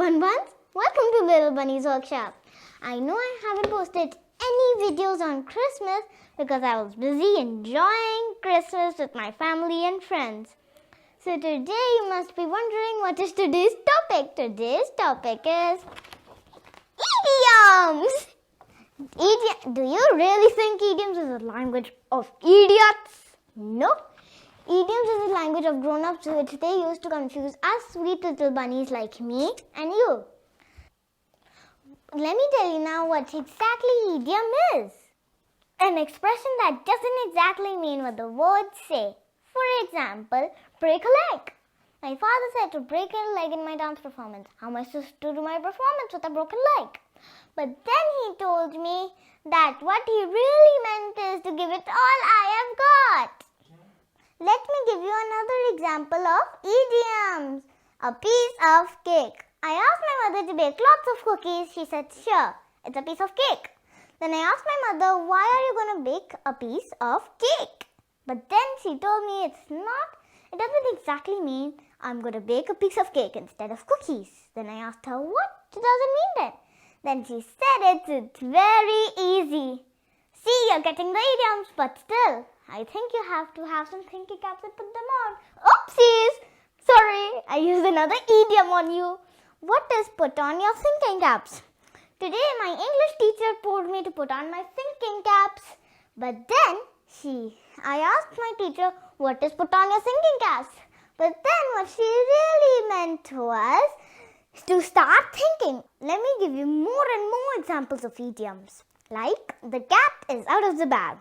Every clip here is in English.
Bunbuns. Welcome to Little Bunny's Workshop. I know I haven't posted any videos on Christmas because I was busy enjoying Christmas with my family and friends. So today you must be wondering what is today's topic. Today's topic is idioms. Do you really think idioms is a language of idiots? No. Idioms is a language of grown-ups which they use to confuse us sweet little bunnies like me and you. Let me tell you now what exactly idiom is. An expression that doesn't exactly mean what the words say. For example, break a leg. My father said to break a leg in my dance performance. How am I supposed to do my performance with a broken leg? But then he told me that what he really meant is to give it all I have got. Let me give you another example of idioms. A piece of cake. I asked my mother to bake lots of cookies. She said, sure, it's a piece of cake. Then I asked my mother, why are you going to bake a piece of cake? But then she told me it doesn't exactly mean I'm going to bake a piece of cake instead of cookies. Then I asked her, what does it mean then? Then she said it's very easy. See, you're getting the idioms, but still, I think you have to have some thinking caps and put them on. Oopsies! Sorry, I used another idiom on you. What is put on your thinking caps? Today, my English teacher told me to put on my thinking caps. But then, I asked my teacher, what is put on your thinking caps? But then, what she really meant was to start thinking. Let me give you more and more examples of idioms. Like, the cat is out of the bag.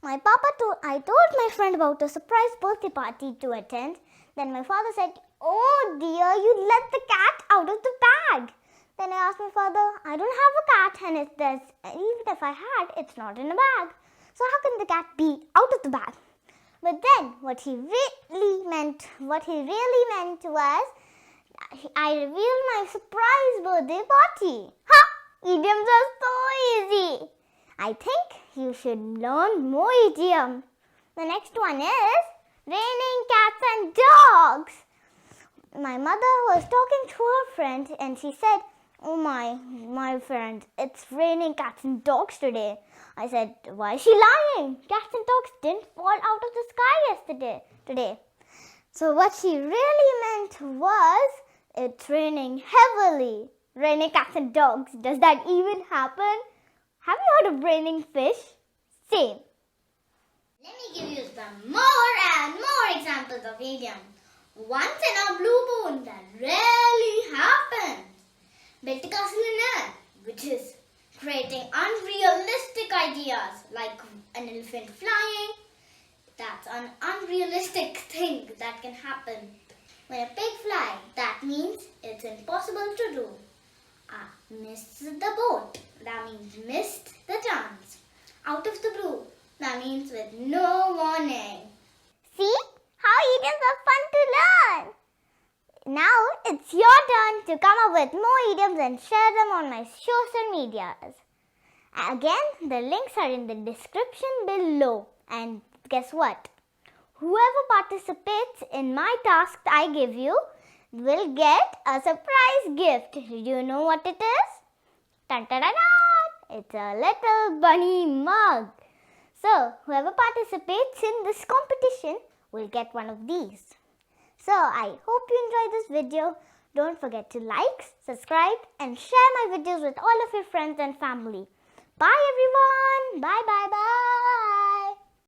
I told my friend about a surprise birthday party to attend. Then my father said, oh dear, you let the cat out of the bag. Then I asked my father, I don't have a cat, and even if I had, it's not in a bag. So how can the cat be out of the bag? But then what he really meant was, I revealed my surprise birthday party. Ha! Idioms are so easy. I think you should learn more idioms. The next one is raining cats and dogs. My mother was talking to her friend and she said, oh my friend, it's raining cats and dogs today. I said, why is she lying? Cats and dogs didn't fall out of the sky today. So what she really meant was, it's raining heavily. Raining cats and dogs. Does that even happen? Have you heard of raining fish? Same. Let me give you some more and more examples of idioms. Once in a blue moon, that really happened. Built a castle in air, which is creating unrealistic ideas like an elephant flying. That's an unrealistic thing that can happen. When a pig flies, that means it's impossible to do. Missed the boat, that means missed the chance. Out of the blue, that means with no warning. See how idioms are fun to learn. Now it's your turn to come up with more idioms and share them on my social medias. Again, the links are in the description below. And guess what? Whoever participates in my task I give you will get a surprise gift. Do you know what it is? Dun-dun-dun-dun! It's a little bunny mug. So, whoever participates in this competition will get one of these. So, I hope you enjoyed this video. Don't forget to like, subscribe and share my videos with all of your friends and family. Bye everyone. Bye bye bye.